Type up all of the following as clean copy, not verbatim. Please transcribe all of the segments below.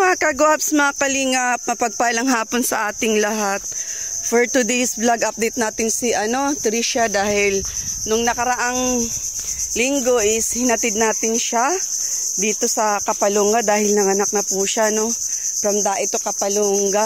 mga kagwaps, mga kalingap, mapagpalang hapon sa ating lahat. For today's vlog, update natin si Trisha dahil nung nakaraang linggo is hinatid natin siya dito sa Kapalonga dahil nanganak na po siya, no? From Dae to Kapalonga.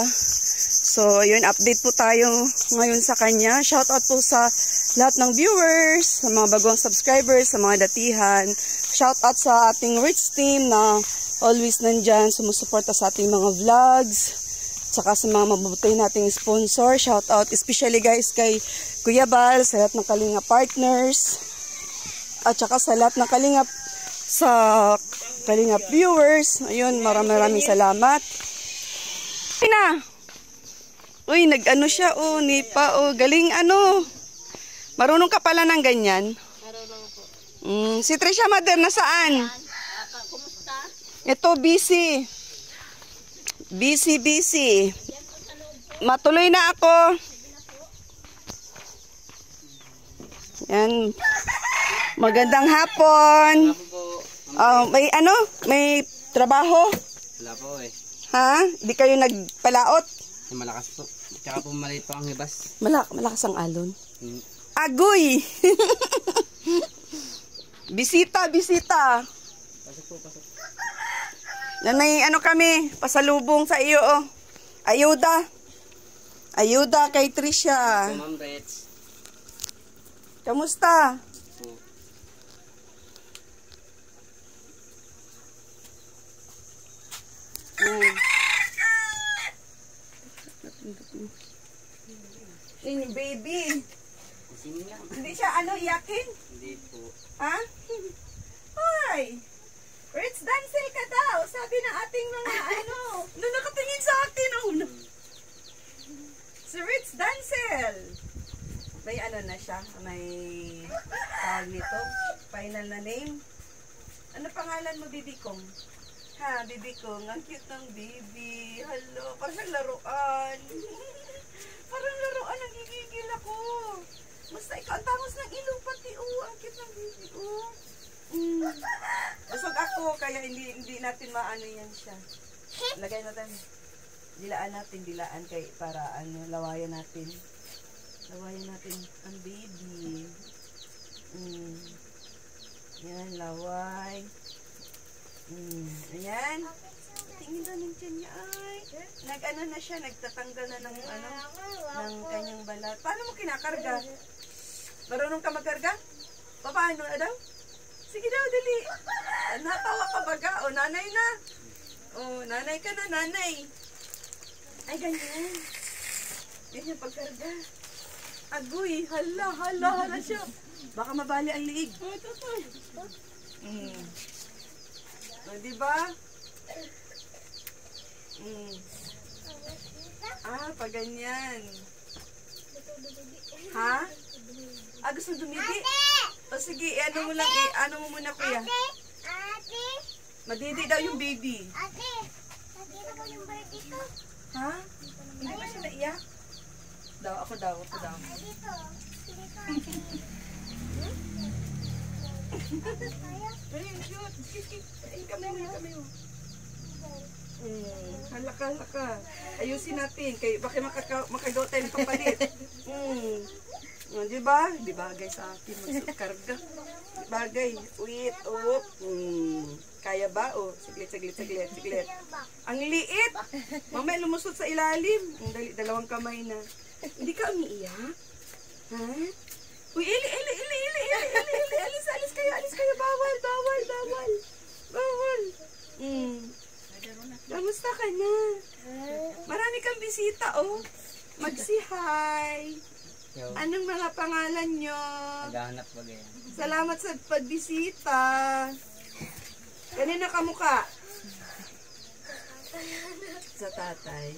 So, yun, update po tayo ngayon sa kanya. Shout out po sa lahat ng viewers, sa mga bagong subscribers, sa mga datihan. Shout out sa ating Rich team na always nandyan, sumusuporta sa ating mga vlogs. Tsaka sa mga mabubuti nating sponsor. Shout out especially guys kay Kuya Bal, sa lahat ng Kalinga partners. At tsaka sa lahat ng Kalinga viewers. Ayun, maraming salamat. Tina! Uy, nag-ano siya, nipa, galing Marunong ka pala ng ganyan? Marunong po. Si Trisha Mother, nasaan? Kumusta? Ito, busy. Busy. Matuloy na ako. Yan. Magandang hapon. May trabaho? Wala po eh. Ha? Di kayo nagpalaot? Malakas po. Tsaka po maliit po ang hibas. Malakas ang alon. Agoy! Bisita. Pasok po. Yan, may kami, pasalubong sa iyo, Ayuda kay Trisha. Ma'am Reds. Kamusta? Baby. Hindi siya iyakin? Hindi po. Ha? Hoy! Rich Dancel ka daw, sabi ng ating mga nakatingin sa akin, Si Rich Dancel. May na siya, may tawag nito, final na name. Ano pangalan mo, Bibi Kong? Ha, Bibi Kong, ang cute ng baby. Hello, parang siyang laruan. Parang laruan, nagigigil ako. Basta ikaw, ang tangos ng ilong pati, ang cute ng baby, Busog ako, kaya hindi natin maano yan siya. Lagay natin, dilaan kay para lawayan natin. Lawayan natin ang baby. Yan, laway. Ayan. Tingin daw ng tiyan niya, ay. Na siya, nagtatanggal na ng kanyang balat. Paano mo kinakarga? Marunong ka magkarga? Paano daw? Sige daw, dali. Natawa ka baga? Nanay na. Nanay ka na, nanay. Ay, ganyan. Ganyan pagkarga. Agoy, hala siya. Baka mabali ang liig. Diba? Pag ganyan. Ha? Gusto dumidi? O sige, ano mo muna kuya. Ate! Madidi daw yung baby. Ate! Nakita ko yung baby ko. Ha? Hindi ba siya naiyak? Ako daw. Dito. Ayun, cute. Kami mo. Halaka. Ayusin natin. Baka makagawa tayo ng papalit. Diba? Di bagay sa akin magkarga. Di bagay. Wait. Kaya ba? Saglit. Ang liit. Mamaya lumusot sa ilalim. Dalawang kamay na. Hindi ka umiiyak? Ha? Uy, Eli. Alis kayo. Bawal. Kamusta ka na? Marami kang bisita, Magsi-hi. Anong mga pangalan nyo? Naghahanap ba ganyan? Salamat sa pagbisita. Kanina kamuka? Sa tatay.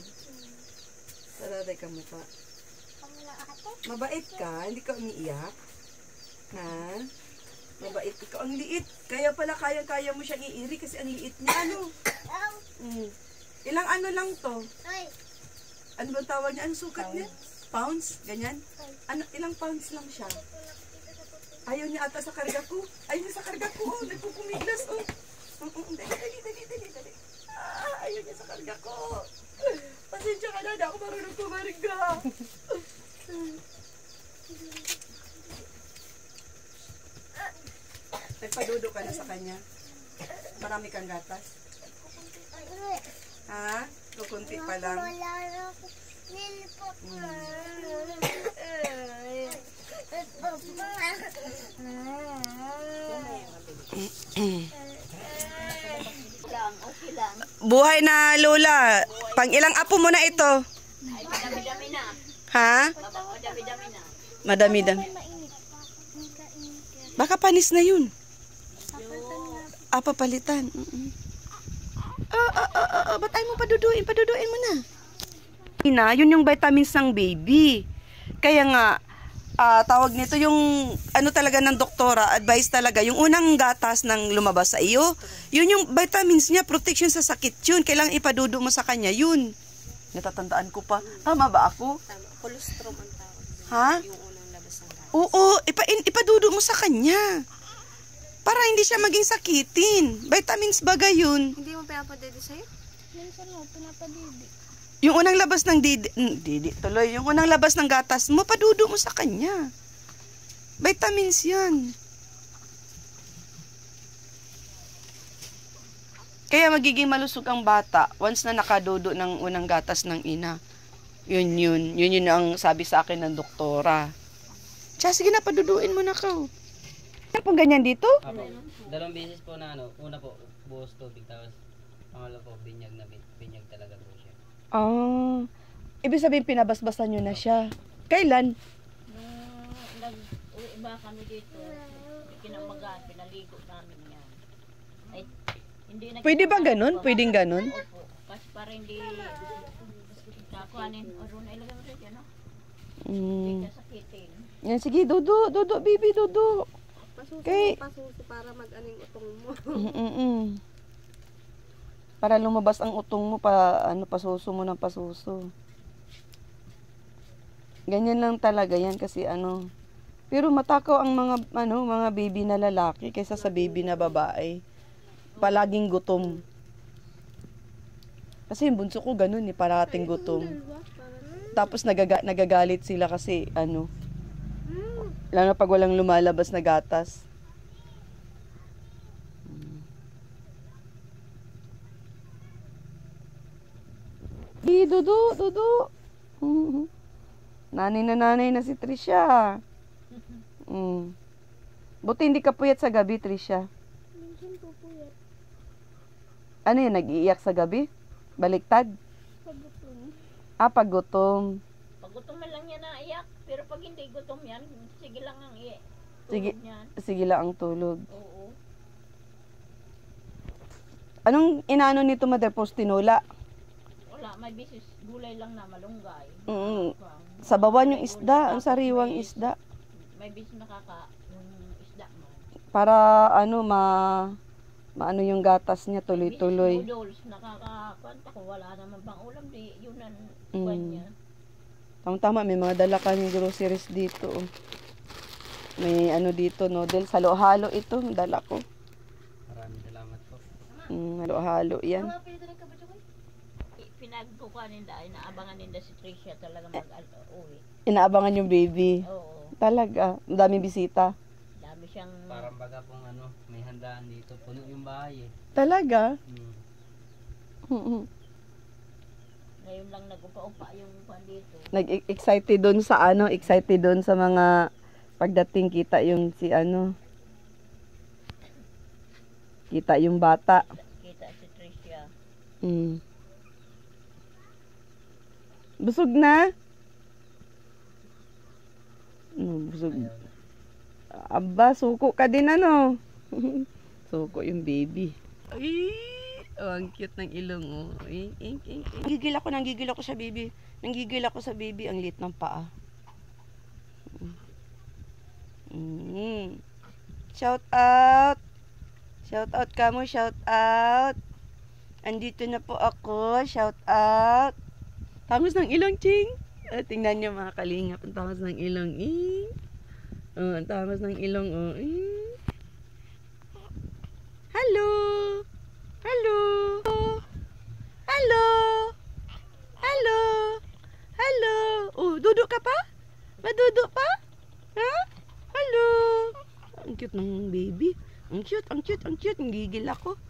Sa tatay kamuka. Mabait ka? Hindi ka umiiyak? Ha? Mabait. Ikaw ang liit. Kaya pala kaya mo siyang iiri kasi ang liit niya. Ilang lang to? Ano ba tawag niya? Anong sukat niya? Pounds? Ganyan? Ilang pounds lang siya? Ayaw niya ata sa karga ko. Nagpupumiglas, Dali. Ayaw niya sa karga. Ipadudo ka na sa kanya. Marami kang gatas. Ha? Kukunti pa lang. Wala na ako. Nilipot na. Okay lang. Buhay na lola. Pang ilang apo mo na ito? Ay, madami-dami na. Ha? Madami-dami na. Madami-dami. Baka panis na yun. Papalitan. Ba't ay mo paduduin? Paduduin mo na. Yun yung vitamins ng baby. Kaya nga, tawag nito yung ano talaga ng doktora, advice talaga, yung unang gatas ng lumabas sa iyo, yun yung vitamins niya, protection sa sakit yun. Kailangan ipadudo mo sa kanya yun. Natatandaan ko pa. Tama ba ako? Tama. Colostrum ang tawag. Ha? Yung unang labas ng gatas. Oo, ipadudo mo sa kanya. Para hindi siya maging sakitin. Vitamins baga yun. Hindi mo pinapadede sa'yo? Minsan mo, pinapadidi. Yung unang labas ng didi tuloy, yung unang labas ng gatas mo, padudo mo sa kanya. Vitamins yan. Kaya magiging malusog ang bata once na nakadudo ng unang gatas ng ina. Yun ang sabi sa akin ng doktora. Tsaka sige na, paduduin mo na ka. Ano pong ganyan dito? Apo. Dalawang beses po na ano. Una po, buhos tubig. Tapos, pangalawa po, binyag talaga po siya. Ibig sabihin pinabasbasan nyo na siya. Kailan? Nag-uwi ba kami dito? Kinamagaan, pinaligo namin yan. Ay, hindi na... Pwede ba ganun? Pwedeng ganun? Opo. Kasi para hindi... Kakuhanin. O, doon ilagay mo rin yan, no? Hindi kasakitin. Yan, sige, dudu, baby, dudu. Pasuso para mag-aning utong mo. Para lumabas ang utong mo, pasuso mo ng pasuso. Ganyan lang talaga yan kasi ano. Pero matakaw ang mga baby na lalaki kaysa sa baby na babae. Palaging gutom. Kasi yung bunso ko ganun parating gutom. Tapos nagagalit sila kasi lalo pag walang lumalabas na gatas. Dudu. Nanay na si Trisha. Buti hindi ka puyat sa gabi, Trisha. Minsan po po yan. Ano yun, nag-iiyak sa gabi? Baliktad? Pagutom. Pag gutom. Pag gutom na lang yan naiyak. Pero pag hindi gutom yan, sige lang ang Sige, tulog yan. sige lang ang tulog. Oo. Anong inaano nito, Mother? Postinola? Wala, may bisis. Gulay lang na malunggay. Sabawan yung isda, ang sariwang isda. May bisis yung isda mo. Para maano yung gatas niya tuloy-tuloy. Noodles, nakakakanta ko. Wala naman pang ulam. Di, yun ang buwan niya. Tama, may mga dala kang groceries dito. May dito, noodles. Halo-halo ito, dala ko. Maraming salamat po. Halo-halo yan. Pinagkukuha ninda, inaabangan ninda si Tricia talaga mag-uwi. Inaabangan yung baby. Oo. Talaga, ang daming bisita. Dami siyang... Parang baga pong may handaan dito. Puno yung bahay eh. Talaga? Ngayon lang nag-upa-upa yung pan dito. Excited doon sa mga pagdating kita yung kita yung bata. Kita si Tricia. Busog na? Busog. Aba, suko ka din suko yung baby. Ay, ang cute ng ilong Nanggigil ako sa baby. Ang liit ng paa. Shout out. Shout out ka mo, shout out. Andito na po ako, shout out. Tangos ng ilong, Ching. Tingnan niyo mga kalingap, ang tangos ng ilong. Ang tangos ng ilong. Hello. Hello. Hello. Hello. Hello. Duduk ka pa? Maduduk pa? Ha? Hello. Ang cute ng baby. Ang Ang cute, ang cute, ang cute. Gigil ako.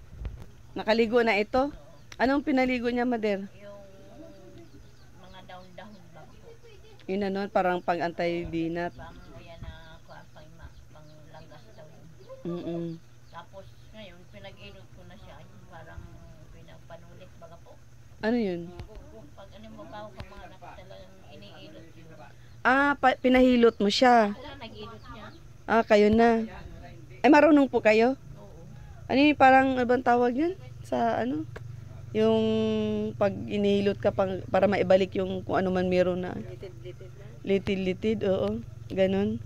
Nakaligo na ito. Anong pinaligo niya, Mader? Yung mga dahon-dahon lang po. Yun ano, parang pang-antay-binat. Pang yan na pang-langgas daw yun. Mm-mm. Tapos ngayon, pinag-inot ko na siya. Yung parang pinagpanulit baga po. Ano yun? Pag ano mo ba ka mga anak talagang iniinot yun. Ah, pinahilot mo siya. Wala, nag-inot niya. Ah, kayo na. Ay, marunong po kayo? Oo. Ano yung parang, ano bang tawag yan? Sa ano? Yung pag inihilot ka para maibalik yung kung ano man meron na. Litid-litid, oo. Ganon.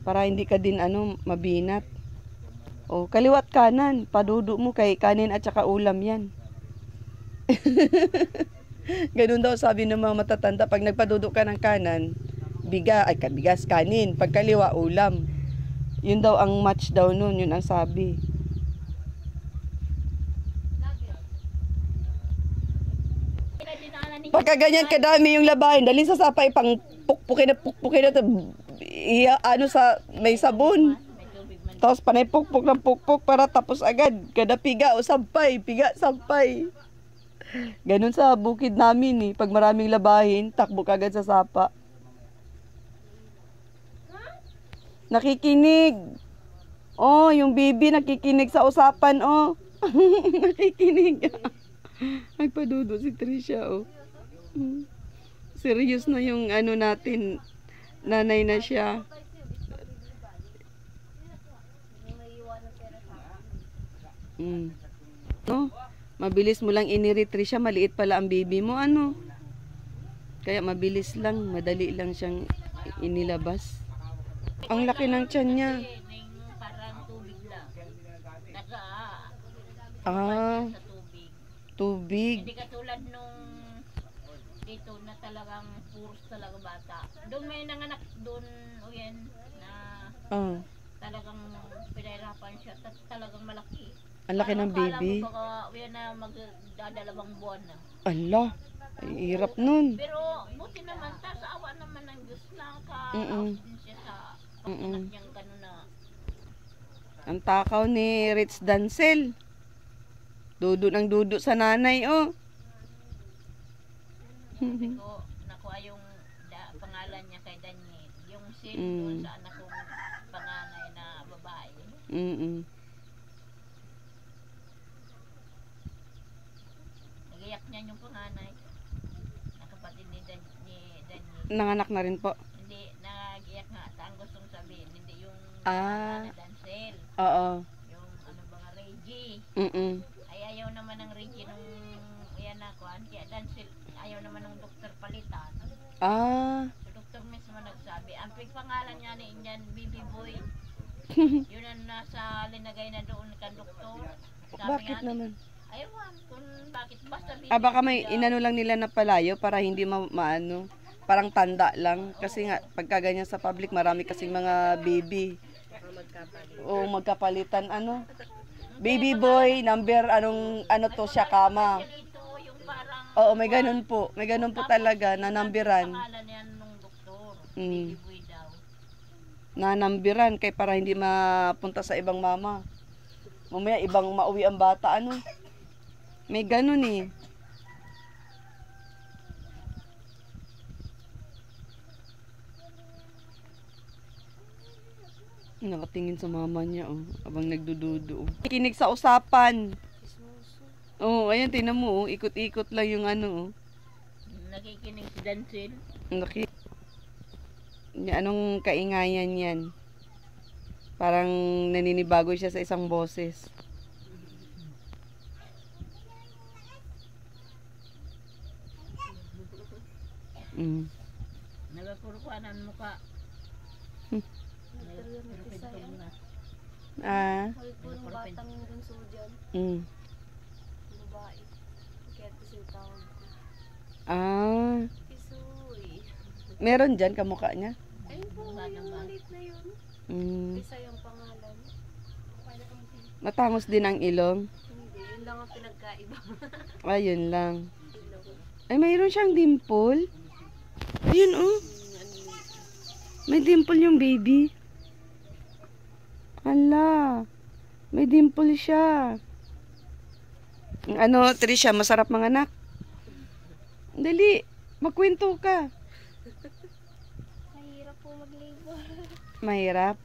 Para hindi ka din ano, mabinat. O, kaliwat kanan. Padudo mo kay kanin at saka ulam yan. Ganun daw sabi ng mga matatanda. Pag nagpadudo ka ng kanan, bigas, kanin. Pag kaliwa, ulam. Yun daw ang match daw nun. Yun ang sabi. Pagka ganyan kadami yung labahin, dali sa sapa ipang pukpukin na to, ano sa may sabon. Tapos panay pukpuk ng pukpuk para tapos agad. Kada piga o sampay, sampay. Ganun sa bukid namin eh. Pag maraming labahin, takbo kagad sa sapa. Nakikinig. Oh, yung baby nakikinig sa usapan, oh. Nakikinig. Nagpadudo si Trisha, oh. Serious na yung ano natin. Nanay na siya. No? Mabilis mo lang iniretry siya. Maliit pala ang baby mo, ano? Kaya mabilis lang. Madali lang siyang inilabas. Ang laki ng tiyan niya. Parang tubig lang. Ah, Sa tubig. tubig. Hindi katulad nung dito na talagang puros talaga bata. Doon may nanganak doon o yan na Ah, talagang pinahirapan siya. Talagang malaki. ang laki ng baby. Akala mo baka yan na magdadalawang buwan na. Ala, ay hirap nun. Pero buti naman sa awa naman ng Diyos na Mm-mm. din siya sa pagkanak niyang gano'n na. Ang takaw ni Rich Dancel. Dudo ng dudo sa nanay, oh. Ko nakuha yung pangalan niya kay Daniel. Yung sin doon sa anak kong panganay na babae. Mm-mm. Nagiyak niya yung panganay. Nakapatid ni Daniel. Nanganak na rin po. Hindi, nagiyak nga. Ang gustong sabihin, hindi yung Ah. na Dancel. Oo. Yung ano ba nga, Reggie. Mm-mm. Ay ayaw naman ng Reggie nung yan na kuhan. Kaya Dancel, ayaw naman ng doktor palitan. Ah. So doktor mismo nagsabi, ang pangalan niya ni Indian Baby Boy. Yun ang nasa linagay na doon kan doktor. Sabi Bakit nga, naman? ayaw kung bakit basta Baby Ah, baka Boy may daw. inano lang nila na palayo para hindi maano. Parang tanda lang. Kasi nga, pagka ganyan sa public, marami kasing mga baby. O magkapalitan, ano? Baby boy, number, ano to siya, kama. Ito yung parang Oo, may ganun po. May ganun po talaga, na numberan. pangalan yan nung doktor. Mm. Baby Boy daw. Na numberan, kay para hindi mapunta sa ibang mama. Mamaya, ibang mauwi ang bata, ano? May ganun eh. Nakatingin sa mama niya, oh. Abang nagdududo. Oh. Kinig sa usapan. Oh, ayan, tinan mo, oh. Ikot-ikot lang yung ano, oh. Nakikinig si Dancel. Anong kaingayan yan? Parang naninibago siya sa isang boses. Mm. Nagapurkuanan mo ka. Nagpintong na. Ah. Yung batang yung bunso dyan, Mm. babae. Kaya ito siya tawag ko. Ah. Pisoy. Meron dyan kamukha niya? Ayun po, yung maliit na yun. Mm. Isa yung pangalan. Matangos din ang ilong. Hindi, yun lang ang pinagkaiba. Ayun lang. Ay, mayroon siyang dimple. Ayun, oh. May dimple yung baby. Hala. May dimple siya. Ano, Trisha, masarap mga anak? Dali, magkwento ka. Mahirap po mag-labor. Mahirap.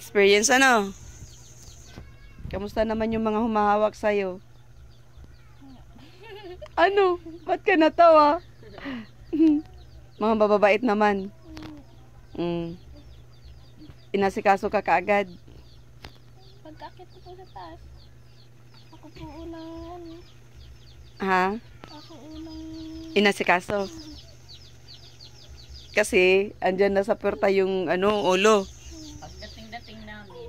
Experience ano? Kamusta naman yung mga humahawak sa'yo? Ano? Ba't ka natawa? Mga bababait naman. Inasikaso ka kaagad. Pagkakit ko po sa taas, ako po unang, Ha? ako unang, Inasikaso. Kasi, andyan na sa puerta yung ulo. Pagdating namin,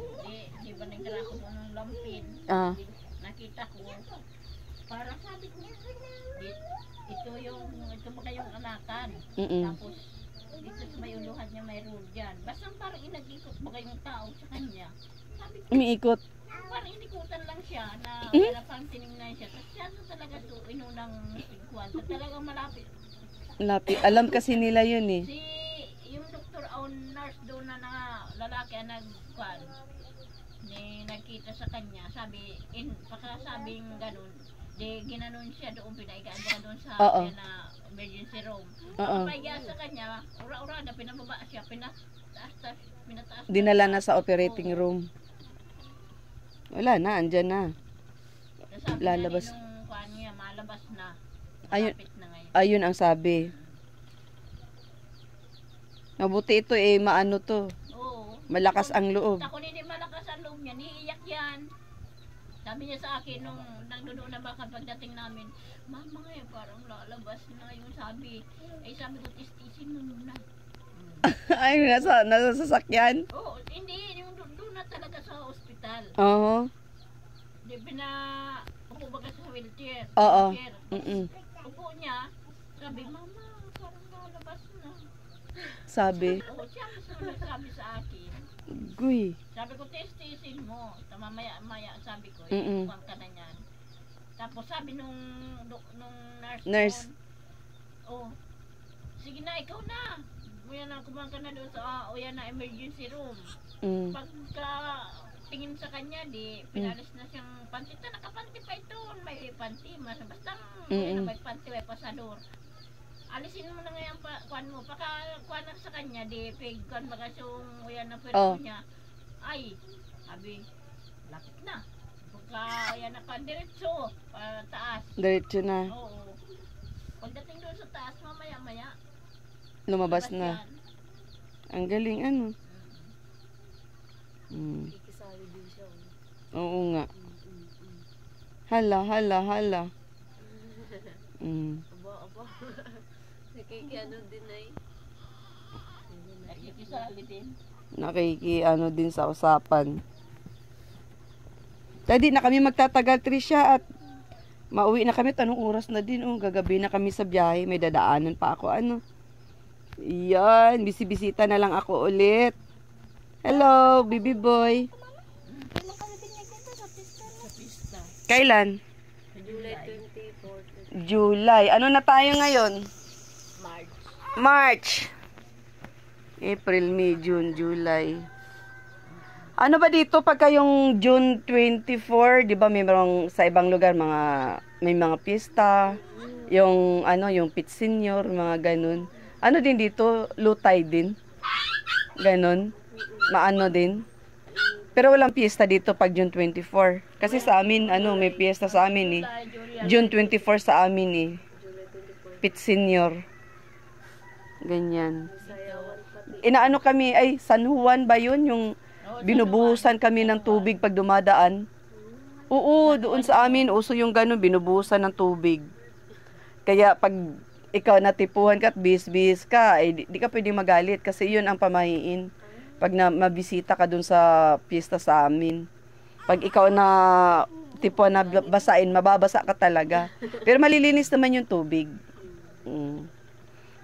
di ba nagdala ko doon ng lampin? Ah. Nakita ko, parang sabi ko, ito ba kayong anakan? Mm-mm. Tapos, dito sa may uluhan niya mayroon dyan. Basta parang inag-ikot ba kayong tao sa kanya? Sabi ko, Umiikot. parang inikutan lang siya na parang tinignan siya. Tapos siya na talaga to, inunang sigwan. Talagang malapit. Lapit. Alam kasi nila yun eh. Yung doktor o nurse doon na lalaki ang nagkwan, nagkita sa kanya, pakasabing ganun, ginanon siya doon, pinaigaan siya doon sa na emergency room. Pagpaiga sa kanya, ura-ura na pinababa siya, pinataas. Dinala na sa operating room. Wala na, andyan na. Lalabas. Nung kwan niya, malabas na. Ayun. Malapit na ngayon. Ayun ang sabi. Mabuti ito maano to. Oo. Malakas ang loob. Ako hindi malakas ang loob niya, niiyak yan. Sabi niya sa akin nung nagdudo na baka pagdating namin, Mama ngayon parang lalabas na yung sabi. Sabi ko, tistisin mo muna. Ay, nasa sasakyan? Oo, hindi, yung doon na talaga sa ospital. Oo. Di upo ba kasi sa wheelchair? Oo. Wheelchair. Upo niya, sabi, Mama, parang lalabas na. Sabi. Oo, siya mismo nagsabi sa akin. Guy. Sabi ko, testisin mo. Maya, sabi ko, Mm-mm. ikuhan ka na niyan. Tapos sabi nung Nurse. sige na, ikaw na. Uyan na, kumang ka na doon sa, emergency room. Pagka tingin sa kanya, pinalis na siyang panty. Nakapanty pa ito. May panty. Basta may panty, may pasador. Alisin mo na ngayon kuan mo. Kuan na sa kanya, kuan ba kasi yung na pwede niya. Ay, sabi, lapit na. Pagka na ka, diretso, taas. Diretso na. Oo. Pagdating doon sa taas, mamaya-maya. Lumabas na. Yan. Ang galing, ano? ikisali din siya. Oo nga. Hala. Aba. Nakikiano din ay. Nakikisali din. Nakikiano din sa usapan. Dadi na kami magtatagal, Trisha, at mauwi na kami. Anong oras na din? Gagabi na kami sa biyahe. May dadaanan pa ako. Yan. Bisibisita na lang ako ulit. Hello, baby boy. Kailan kami pinagkita sa pista? Kailan? July 24. July. Ano na tayo ngayon? March. April, May, June, July. Ano ba dito pagka yung June 24, 'di ba mayroong sa ibang lugar may mga pista, yung Pit Senior, mga ganun. Ano din dito, Lutay din. Ganun. Maano din. Pero walang piyesta dito pag June 24. Kasi sa amin, may piyesta sa amin eh. June 24 sa amin eh. Pit Senior. Ganyan. Inaano kami, San Juan ba yun? Yung binubuhusan kami ng tubig pag dumadaan. Oo, doon sa amin, uso yung ganun, binubuhusan ng tubig. Kaya pag ikaw natipuhan ka at bis-bis ka, di ka pwedeng magalit kasi yun ang pamahiin. Pag mabisita ka dun sa piyesta sa amin. Pag ikaw na tipuhan na basain, mababasa ka talaga. Pero malilinis naman yung tubig.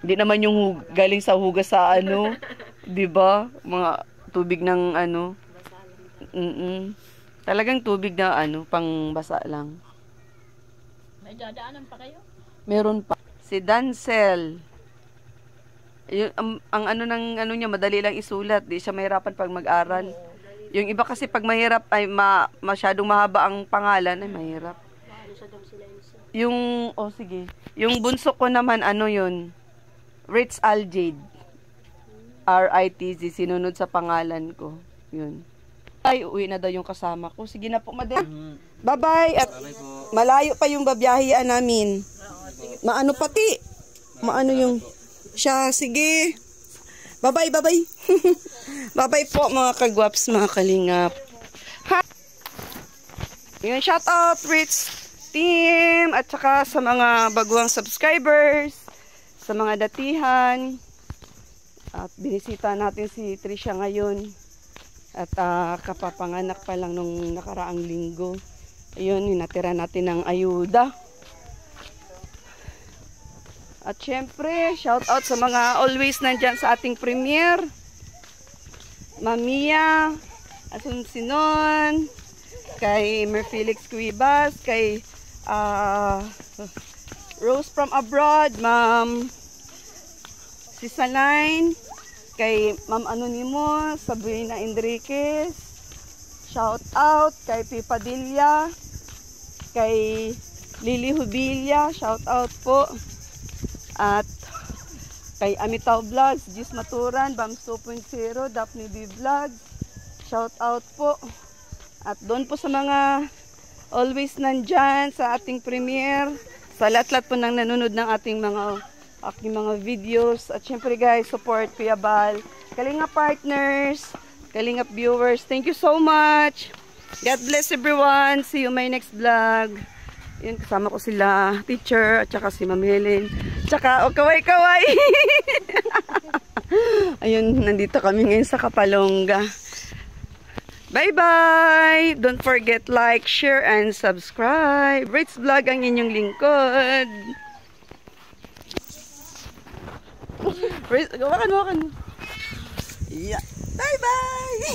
Hindi naman yung galing sa hugas sa di ba? Mga tubig ng Talagang tubig na pang basa lang. May dadaanan pa kayo? Meron pa. Si Dancel. Yung, ang niya, madali lang isulat. Di siya mahirapan pag mag-aral. Yung iba kasi pag mahirap ay masyadong mahaba ang pangalan ay mahirap. Yung, sige. Yung bunso ko naman, ano yun? Ritz Aljade. RITZ, sinunod sa pangalan ko. Yun. Ay, uwi na daw yung kasama ko. Sige na po, madam. Bye-bye. At malayo pa yung babiyahian namin. Maano pati? Maano yung... Siya, sige. Bye-bye, bye-bye. Bye-bye po, mga kagwaps, mga kalingap. Ha! Yun, shout out, Ritz team, at saka sa mga baguang subscribers, sa mga datihan. At binisita natin si Trisha ngayon. At kapapanganak pa lang nung nakaraang linggo. Ayun, hinatira natin ng ayuda. At syempre, shout out sa mga always nandyan sa ating premiere. Mamia, Asuncion, kay Merfelix Cuibas, kay Rose from abroad, Ma'am Sisaline, kay Ma'am Anonymous, Sabrina Enriquez, shout out kay Pipadilla, kay Lily Hubilia, shout out po. At kay Amitaw Vlogs, Gis Maturan, Bams 2.0, Daphne B Vlogs, shout out po. At doon po sa mga always nandyan sa ating premiere, sa lahat-lahat po nang nanonood ng ating mga videos. At syempre guys, support Kuya Bal, Kalingap partners, Kalingap viewers, thank you so much. God bless everyone. See you my next vlog. Yun, kasama ko sila, teacher, at saka si Ma'am Helen. Tsaka, kaway-kaway. Ayun, nandito kami ngayon sa Kapalonga. Bye-bye! Don't forget like, share, and subscribe. Ritz Vlog ang inyong lingkod. Ritz, gawakan mo. Yeah. Bye-bye!